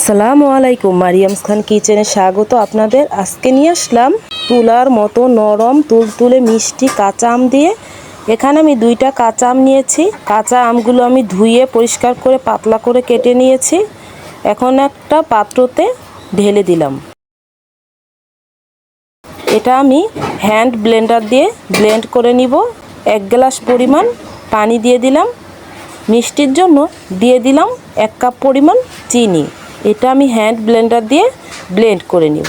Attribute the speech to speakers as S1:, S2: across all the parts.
S1: আসসালামু আলাইকুম, মারিয়ামস খান কিচেনে স্বাগত আপনাদের। আজকে নিয়ে আসলাম তুলার মতো নরম তুলতুলে মিষ্টি কাঁচা আম দিয়ে। এখানে আমি 2টা কাঁচা আম নিয়েছি। কাঁচা আমগুলো আমি ধুয়ে পরিষ্কার করে পাতলা করে কেটে নিয়েছি। এখন একটা পাত্রতে ঢেলে দিলাম। এটা আমি হ্যান্ড ব্লেন্ডার দিয়ে ব্লেন্ড করে নিব। 1 গ্লাস পরিমাণ পানি দিয়ে দিলাম। মিষ্টির জন্য দিয়ে দিলাম 1 কাপ পরিমাণ চিনি। এটা আমি হ্যান্ড ব্লেন্ডার দিয়ে ব্লেন্ড করে নিব।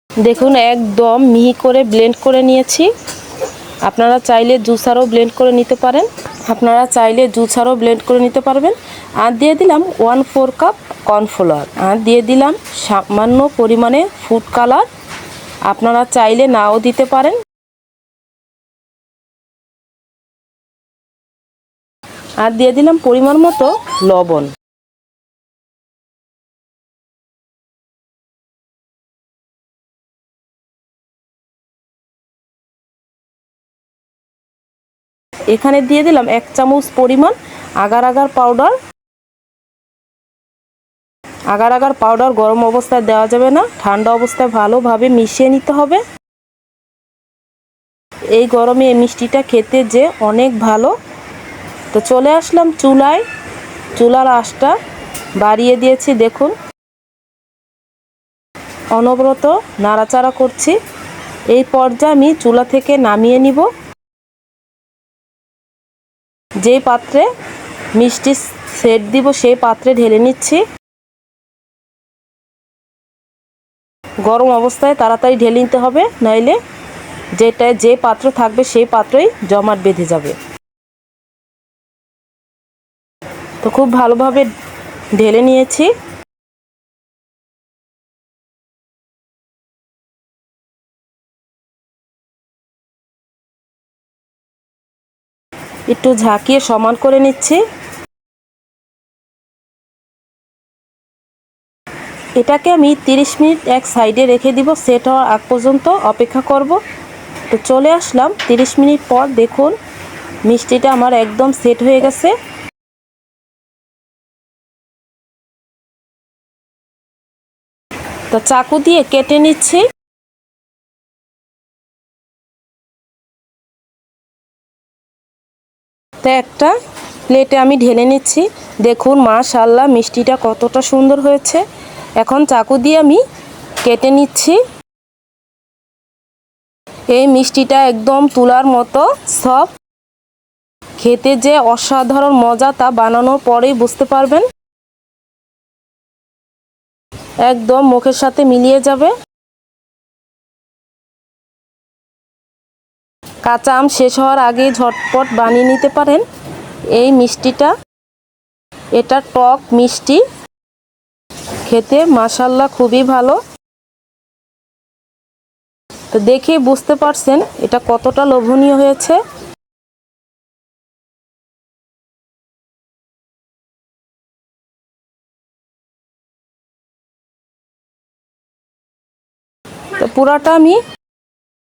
S1: দেখুন একদম মিহি করে ব্লেন্ড করে নিয়েছি। আপনারা চাইলে জুসারও ব্লেন্ড করে নিতে পারবেন। আর দিয়ে দিলাম 1/4 কাপ কর্নফ্লাওয়ার। আর দিয়ে দিলাম সামান্য পরিমাণে ফুড কালার, আপনারা চাইলে নাও দিতে পারেন। আর দিয়ে দিলাম পরিমাণ মতো লবণ। এখানে দিয়ে দিলাম 1 চামচ পরিমাণ আগার আগার পাউডার। গরম অবস্থায় দেওয়া যাবে না, ঠান্ডা অবস্থায় ভালোভাবে মিশিয়ে নিতে হবে। এই গরমে এই মিষ্টিটা খেতে যে অনেক ভালো। তো চলে আসলাম চুলায়। চুলার আঁচটা বাড়িয়ে দিয়েছি। দেখুন অনবরত নাড়াচাড়া করছি। এই পর্যায়ে আমি চুলা থেকে নামিয়ে নিব। যেই পাত্রে মিষ্টি সেট দিব সেই পাত্রে ঢেলে নিচ্ছি। গরম অবস্থায় তাড়াতাড়ি ঢেলে নিতে হবে, নইলে যে পাত্র থাকবে সেই পাত্রই জমাট বেঁধে যাবে। তো খুব ভালোভাবে ঢেলে নিয়েছি। একটু ঝাঁকিয়ে সমান করে নিচ্ছি। এটাকে আমি 30 মিনিট এক সাইডে রেখে দিব। সেট হওয়ার আগ পর্যন্ত অপেক্ষা করব। তো চলে আসলাম 30 মিনিট পর। দেখুন মিষ্টিটা আমার একদম সেট হয়ে গেছে। তো চাকু দিয়ে কেটে নিচ্ছি। তো একটা প্লেটে আমি ঢেলে নিচ্ছি। দেখুন মাশাআল্লাহ মিষ্টিটা কতটা সুন্দর হয়েছে। এখন চাকু দিয়ে আমি কেটে নিচ্ছি। এই মিষ্টিটা একদম তুলার মতো সফট, খেতে যে অসাধারণ মজা তা বানানোর পরেই বুঝতে পারবেন। একদম মুখের সাথে মিলিয়ে যাবে। কাঁচা আম শেষ হওয়ার আগেই ঝটপট বানিয়ে নিতে পারেন এই মিষ্টিটা। এটা টক মিষ্টি, খেতে মাশাআল্লাহ খুবই ভালো। তো দেখে বুঝতে পারছেন এটা কতটা লোভনীয় হয়েছে। তো পুরাটা আমি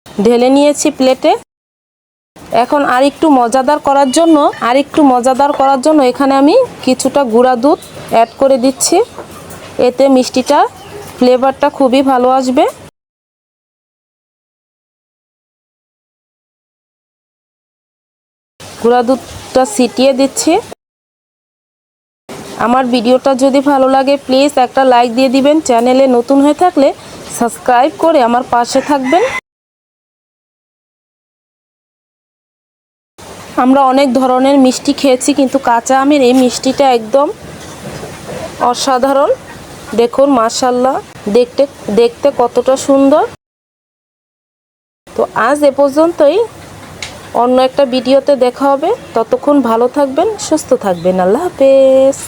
S1: ঢেলে নিয়েছি প্লেটে। এখন আরেকটু মজাদার করার জন্য এখানে আমি কিছুটা গুঁড়া দুধ অ্যাড করে দিচ্ছি। এতে মিষ্টিটা ফ্লেভারটা খুবই ভালো আসবে। গুঁড়া দুধটা ছিটিয়ে দিচ্ছি। আমার ভিডিওটা যদি ভালো লাগে প্লিজ একটা লাইক দিয়ে দিবেন। চ্যানেলে নতুন হয়ে থাকলে সাবস্ক্রাইব করে আমার পাশে থাকবেন। আমরা অনেক ধরনের মিষ্টি খেয়েছি, কিন্তু কাঁচা আমের এই মিষ্টিটা একদম অসাধারণ। দেখুন মাশাআল্লাহ দেখতে কতটা সুন্দর। তো আজ এ পর্যন্তই। অন্য একটা ভিডিওতে দেখা হবে। ততক্ষণ ভালো থাকবেন, সুস্থ থাকবেন। আল্লাহ হাফেজ।